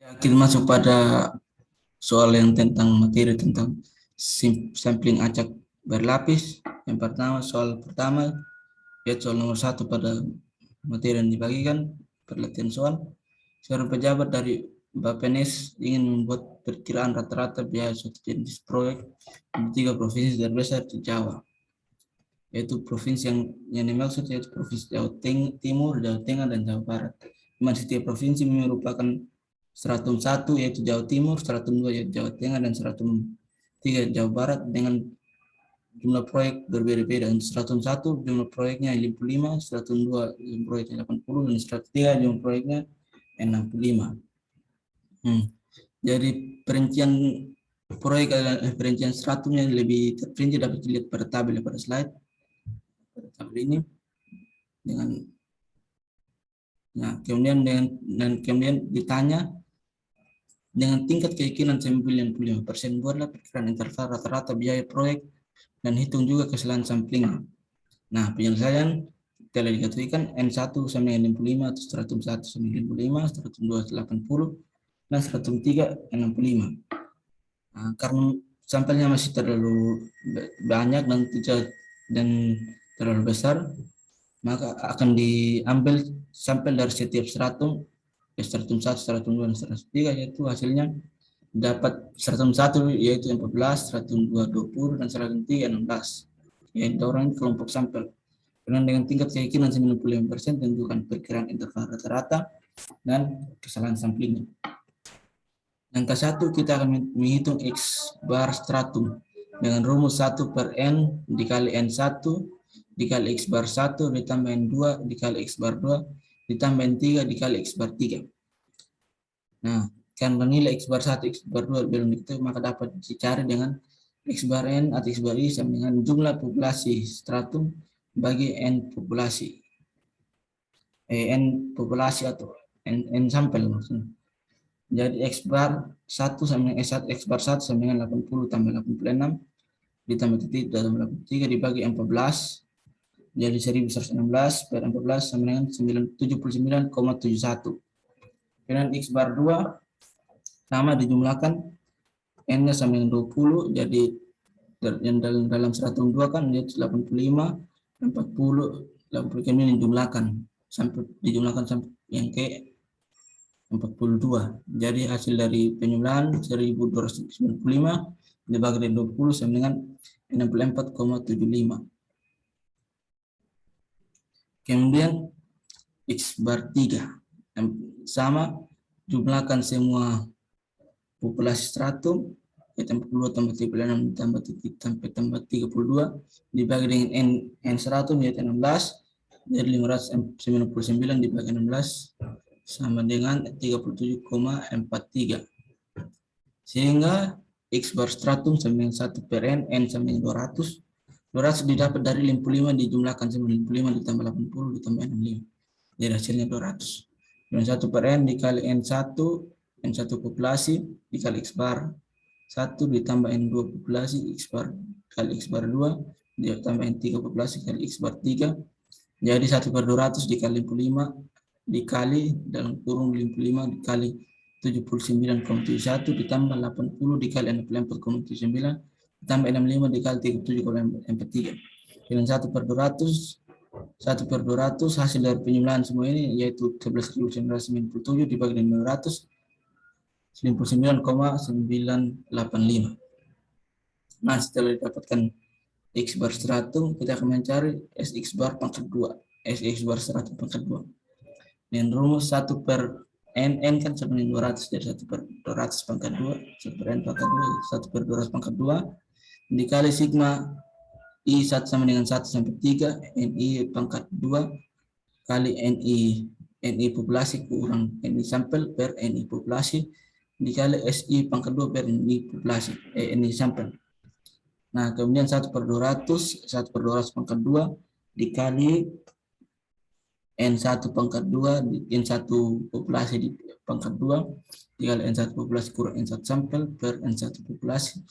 Kita masuk pada soal yang tentang materi tentang sampling acak berlapis. Yang pertama, soal pertama, lihat soal nomor 1 pada materi yang dibagikan, perhatian soal. Seorang pejabat dari Bappenas ingin membuat perkiraan rata-rata biaya suatu jenis proyek di 3 provinsi terbesar di Jawa, yaitu provinsi yang dimaksud yaitu provinsi Jawa Timur, Jawa Tengah, dan Jawa Barat. Di mana setiap provinsi merupakan stratum 1 yaitu Jawa Timur, stratum 2 yaitu Jawa Tengah, dan stratum 3 Jawa Barat dengan jumlah proyek berbeda-beda. Stratum 1 jumlah proyeknya 55, stratum 2 jumlah proyeknya 80, dan stratum 3 jumlah proyeknya 65. Jadi perincian proyek perincian stratumnya lebih terperinci dapat dilihat pada tabel pada slide. Pada tabel ini dengan kemudian ditanya dengan tingkat keyakinan 95%, buatlah perkiraan interval rata-rata biaya proyek dan hitung juga kesalahan sampling. Nah, penyelesaian telah dikatakan N1 sama dengan 65 atau stratum 1 sama dengan 65, stratum 2 80, dan stratum 3 65. Nah, karena sampelnya masih terlalu banyak dan terlalu besar, maka akan diambil sampel dari setiap stratum 1, stratum 2, dan stratum 3, yaitu hasilnya dapat stratum 1 yaitu 14, stratum 2 20, dan stratum 3 16. Yaitu orang kelompok sampel. Dengan tingkat keyakinan 95%, tentukan perkiraan interval rata-rata dan kesalahan samplingnya. Yang ke-1 kita akan menghitung X bar stratum dengan rumus 1 per N dikali N1 dikali X bar 1 ditambah N2 dikali X bar 2 ditambah N3 dikali X bar 3. Nah, karena nilai X bar 1, X bar 2 belum diketahui, maka dapat dicari dengan X bar N atau X bar I sama dengan jumlah populasi stratum bagi N populasi. N populasi atau N sampel maksudnya. Jadi X bar 1 sama dengan X bar 1 sama dengan 80 tambah 86 ditambah titik dalam 83 dibagi 14 jadi 1116 per 14 sama dengan 79,71. Kemudian X bar 2 sama dijumlahkan N-nya sama dengan 20, jadi dalam stratum 2 kan yaitu 85, 40, 80, kemudian dijumlahkan sampai yang ke 42. Jadi hasil dari penyumlahan 1295 dibagi dari 20 sama dengan 64,75. Kemudian X bar 3 sama jumlahkan semua populasi stratum yaitu 42 tambah 36 tambah titik tambah 32 dibagi dengan N stratum yaitu 16, jadi 599 dibagi 16 sama dengan 37,43. Sehingga X bar stratum sama dengan 1 per N sama dengan 200. 200 didapat dari 55 dijumlahkan sama 55 ditambah 80 ditambah 65. Jadi hasilnya 200. Dan 1 per N dikali N1 populasi dikali X bar 1 ditambah N2 populasi X bar kali X bar 2 ditambah N3 populasi kali X bar 3. Jadi 1 per 200 dikali 55 dikali dalam kurung 55 dikali 79,71 ditambah 80 dikali 64,79 ditambah 65 dikali 37,43. Dengan 1 per 200 hasil dari penyumlahan semua ini yaitu 11.997 dibagi dengan 200 99,985. Nah, setelah didapatkan X bar stratum, kita akan mencari SX bar pangkat 2. SX bar stratum pangkat 2. Dengan rumus 1 per N kan sama dengan 200, jadi 1 per 200 pangkat 2, 1 per N pangkat 2, 1 per 200 pangkat 2, dikali sigma I 1 sama dengan 1 sampai 3, NI pangkat 2, kali NI populasi kurang NI sampel per NI populasi, dikali SI pangkat 2 per NI populasi, NI sampel. Nah, kemudian 1 per 200 pangkat 2 dikali N1 pangkat 2, N1 populasi di pangkat 2, dikali N1 populasi kurang N1 sampel per N1 populasi,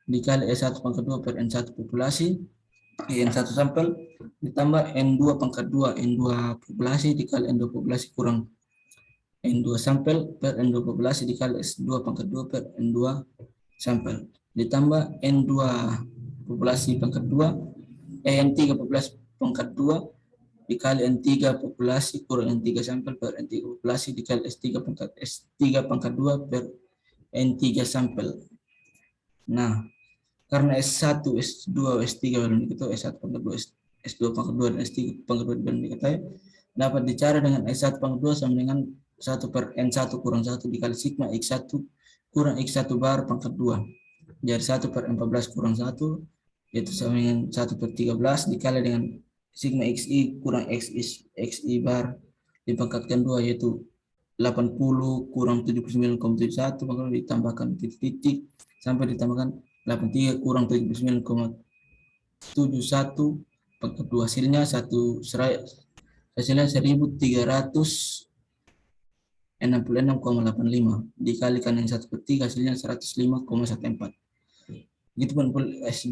dikali S1 pangkat 2 per N1 populasi, N1 sampel, ditambah N2 pangkat 2, N2 populasi dikali N2 populasi kurang N2 sampel per N2 populasi dikali S2 pangkat 2 per N2 sampel. Ditambah N2 populasi pangkat 2, N3 populasi pangkat 2 dikali N3 populasi kurang N3 sampel per N3 populasi dikali S3 pangkat 2 per N3 sampel. Nah, karena S1, S2, S3 belum diketahui, S1 pangkat 2, S2 pangkat 2 dan S3 pangkat 2 belum diketahui, dapat dicari dengan S1 pangkat 2 sama dengan 1 per N1 kurang 1 dikali sigma X1 kurang X1 bar pangkat 2. Jadi 1 per 14 kurang 1, yaitu sama dengan 1 per 13 dikali dengan sigma XI kurang XI bar dipangkatkan 2, yaitu 80 kurang 79,71 maka ditambahkan titik-titik sampai ditambahkan 83 kurang 79,71 pangkat 2 hasilnya 1366,85 dikalikan yang 1 per 3 hasilnya 105,14. Begitupun S2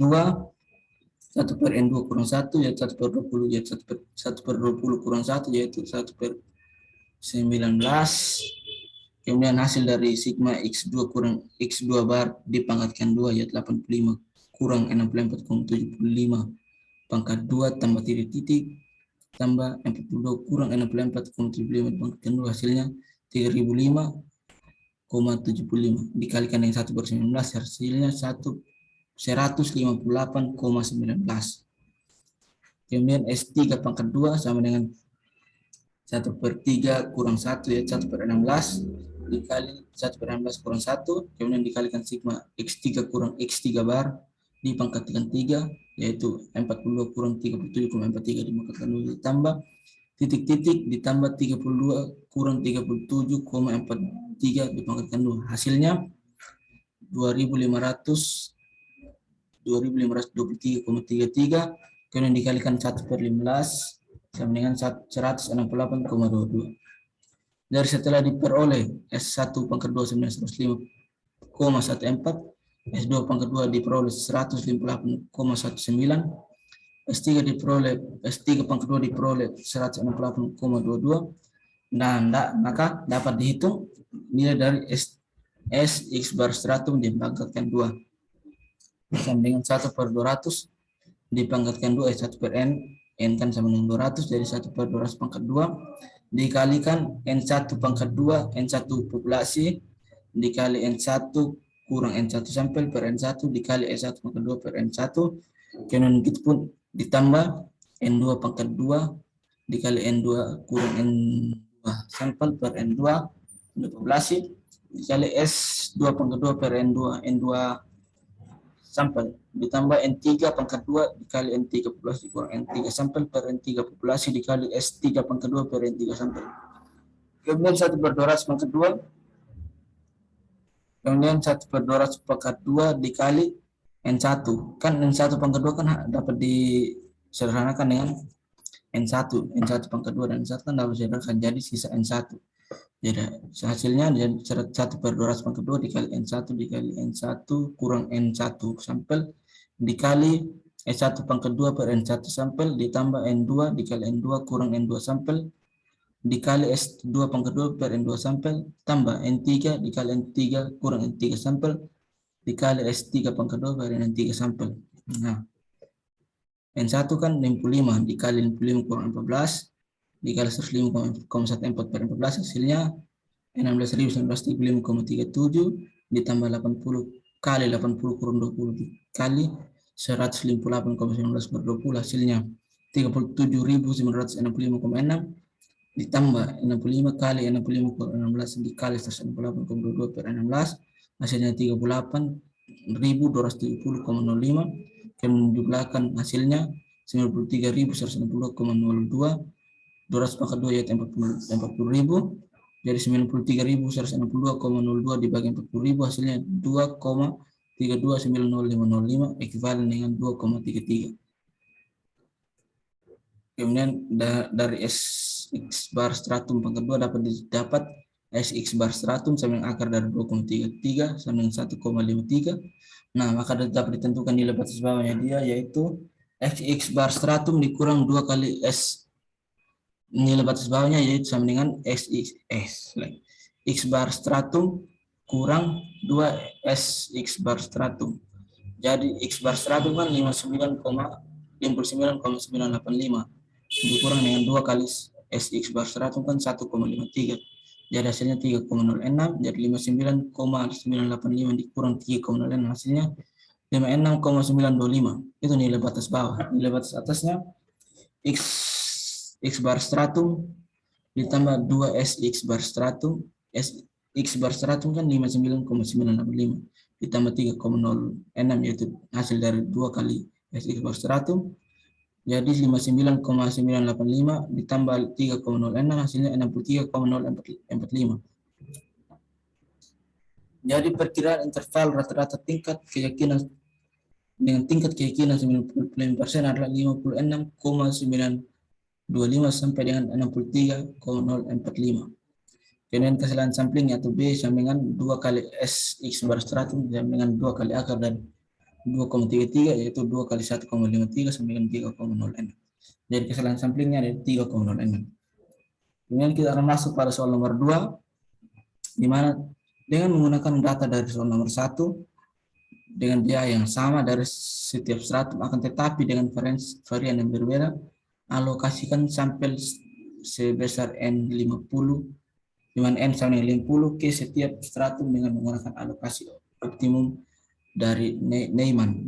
1 per N2 kurang 1 yaitu 1 per 20 yaitu 1 per 20 kurang 1 yaitu 1 per 19. Kemudian hasil dari sigma X2 kurang X2 bar dipangkatkan 2 yaitu 85 kurang 64,75 pangkat 2 tambah titik-titik tambah 42 kurang 64,75 dipangkatkan 2 hasilnya 3005,75 dikalikan dengan 1 per 19 hasilnya 158,19. Kemudian S3 pangkat 2 sama dengan 1 per 3 kurang 1 yaitu 1 per 16 dikali 1 per 16 kurang 1 kemudian dikalikan sigma X3 kurang X3 bar dipangkatkan 3 yaitu 42 kurang 37,43 dipangkatkan 2 ditambah titik-titik ditambah 32 kurang 37,43 dipangkatkan 2 hasilnya 2523,33 kemudian dikalikan 1 per 15 sama dengan 168,22. Dari setelah diperoleh S1 pangkat 2 sama dengan 105,14, S2 pangkat 2 diperoleh 158,19, S3 diperoleh S3 pangkat 2 diperoleh 168,22. Nah, maka dapat dihitung nilai dari S X bar stratum dipangkatkan 2 sama dengan 1 per 200 dipangkatkan 2 S1 per N kan sama dengan 200 jadi 1 per 200 pangkat 2 dikalikan N1 pangkat 2 N1 populasi dikali N1 kurang N1 sampel per N1 dikali S1 pangkat 2 per N1 kemudian itu pun ditambah N2 pangkat 2 dikali N2 kurang N2 sampel per N2 populasi dikali S2 pangkat 2 per N2 sampel ditambah N3 pangkat 2 dikali N3 populasi kurang N3 sampel per N3 populasi dikali S3 pangkat 2 per N3 sampel. Kemudian 1 per 200 pangkat 2 kemudian 1 per 200 pangkat 2 dikali N1 kan N1 pangkat 2 kan dapat disederhanakan dengan N1 pangkat 2 dan N1 kan dapat disederhanakan jadi sisa N1. Jadi hasilnya 1 per 200 pangkat 2 dikali N1 dikali N1 kurang N1 sampel dikali S1 pangkat 2 per N1 sampel ditambah N2 dikali N2 kurang N2 sampel dikali S2 pangkat 2 per N2 sampel tambah N3 dikali N3 kurang N3 sampel dikali S3 pangkat 2 per N3 sampel. Nah, N1 kan 65 dikali 65 kurang 14 dikali 105,14 per 14 hasilnya 16.935,37 ditambah 80 kali 80 kurang 20 dikali 158,19 per 20 hasilnya 37.965,6 ditambah 65 kali 65 kurang 16 dikali 168,22 per 16 hasilnya 38.270,05 kemudian dijumlahkan hasilnya 93.160,02 200 pangkat 2 yaitu 40.000 jadi 93.162,02 dibagi 40.000 hasilnya 2,329005 ekuivalen dengan 2,33. Kemudian dari X bar stratum pangkat 2 dapat SX bar stratum sama dengan akar dari 2,33 sama dengan 1,53. Nah, maka dapat ditentukan nilai batas bawahnya dia yaitu X bar stratum dikurang 2 kali S nilai batas bawahnya yaitu sama dengan X bar stratum kurang 2 SX bar stratum. Jadi X bar stratum kan 59,985 dikurang dengan 2 kali SX bar stratum kan 1,53. Jadi hasilnya 3,06. Jadi 59,985 dikurang 3,06 hasilnya 56,925. Itu nilai batas bawah. Nilai batas atasnya X bar stratum ditambah 2SX bar stratum. X bar stratum kan 59,985 ditambah 3,06 yaitu hasil dari 2 kali SX bar stratum. Jadi 59,985 ditambah 3,06 hasilnya 63,045. Jadi perkiraan interval rata-rata tingkat keyakinan dengan tingkat keyakinan 95% adalah 56,925 sampai dengan 63,045. Kemudian kesalahan sampling atau B sama dengan 2 kali SX bar stratum sama dengan 2 kali akar dari 2,33 yaitu 2 kali 1,53 sama dengan 3,06. Jadi kesalahan samplingnya ada 3,06. Kemudian kita akan masuk pada soal nomor 2, di mana dengan menggunakan data dari soal nomor 1 dengan biaya yang sama dari setiap stratum akan tetapi dengan varian yang berbeda, alokasikan sampel sebesar N50 di mana N sama dengan 50 ke setiap stratum dengan menggunakan alokasi optimum dari Neyman.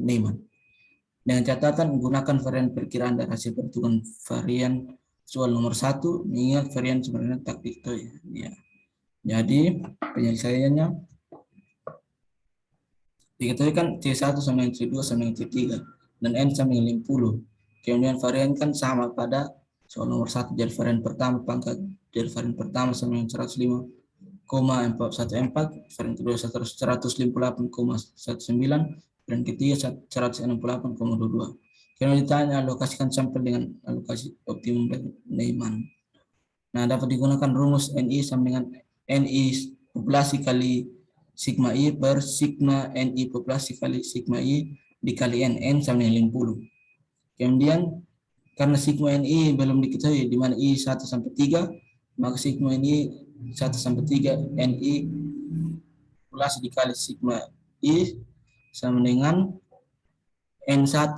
Dengan catatan gunakan varian perkiraan dari hasil perhitungan varian soal nomor 1 mengingat varian sebenarnya tak diketahui. Ya. Jadi penyelesaiannya diketahui kan C1 sama dengan C2 sama dengan C3 dan N sama dengan 50. Kemudian varian kan sama pada soal nomor 1. Jadi varian pertama pangkat dari varian pertama sama dengan 105,414, varian kedua 158,19, dan ketiga 168,22. Kemudian ditanya alokasikan sampel dengan alokasi optimum dari Neyman. Nah, dapat digunakan rumus NI sama dengan NI populasi kali sigma I per sigma NI populasi kali sigma I dikali N sama dengan 50. Kemudian karena sigma NI belum diketahui di mana I 1 sampai 3, maka sigma NI 1 sampai 3 NI populasi dikali sigma I sama dengan N1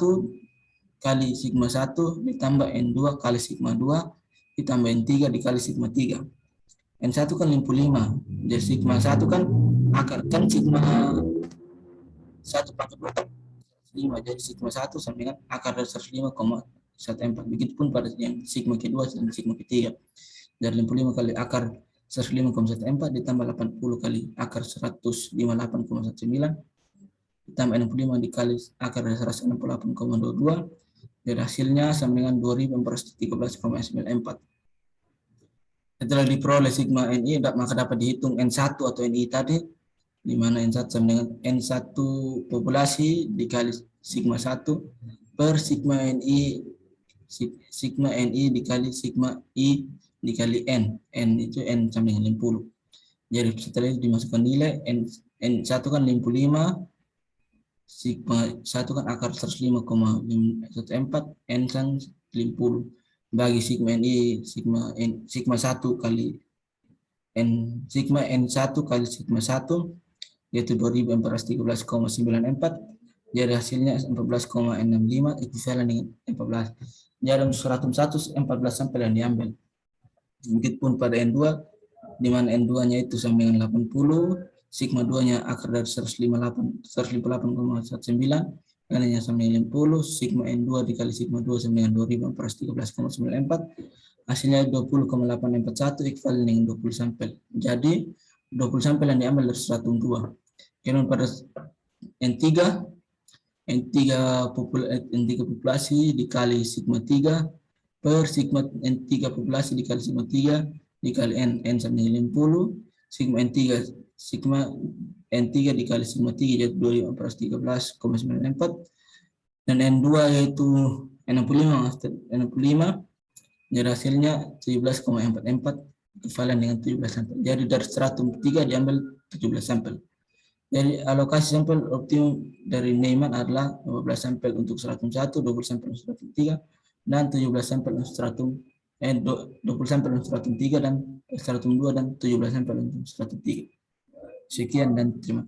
kali sigma 1 ditambah N2 kali sigma 2 ditambah N3 dikali sigma 3. N1 kan 55. Jadi sigma 1 kan akar kan sigma 1 pangkat 2 5. Jadi sigma 1 sama dengan akar dari 105,14. Begitupun pada yang sigma kedua dan sigma ketiga. Dari 55 kali akar 105,14 ditambah 80 kali akar 158,19 ditambah 65 dikali akar dari 168,22. Dan hasilnya sama dengan 2413,94. Setelah diperoleh sigma NI, maka dapat dihitung N1 atau NI tadi, di mana N1 sama dengan N1 populasi dikali sigma 1 per sigma NI dikali sigma I dikali N itu N sama dengan 50. Jadi setelah itu dimasukkan nilai N1 kan 55, sigma 1 kan akar 105,14, N kan 50. Bagi sigma NI sigma 1 kali sigma N1 kali sigma 1 yaitu 2413,94. Jadi hasilnya 14,65 ekuivalen dengan 14. Jadi untuk stratum 1 14 sampel yang diambil. Begitupun pada N2 di mana N2-nya itu sama dengan 80, sigma 2-nya akar dari 158,19 dan hanya sama dengan 50, sigma N2 dikali sigma 2 sama dengan 2413,94, hasilnya 20,841 ekuivalen dengan 20 sampel. Jadi 20 sampel yang diambil dari stratum 2. Kemudian pada N3 populasi dikali sigma 3 per sigma N3 populasi dikali sigma 3 dikali N sama dengan 50, sigma N3 dikali sigma 3 yaitu 2413,94 dan N2 yaitu N65 jadi hasilnya 17,44 ekuivalen dengan 17 sampel. Jadi dari stratum 3 diambil 17 sampel. Jadi alokasi sampel optimum dari Neyman adalah 15 sampel untuk stratum 1, 20 sampel untuk stratum 3 dan 17 sampel untuk stratum 20 sampai dengan stratum 3 dan stratum 2 dan 17 sampai dengan stratum 3. Sekian dan terima kasih.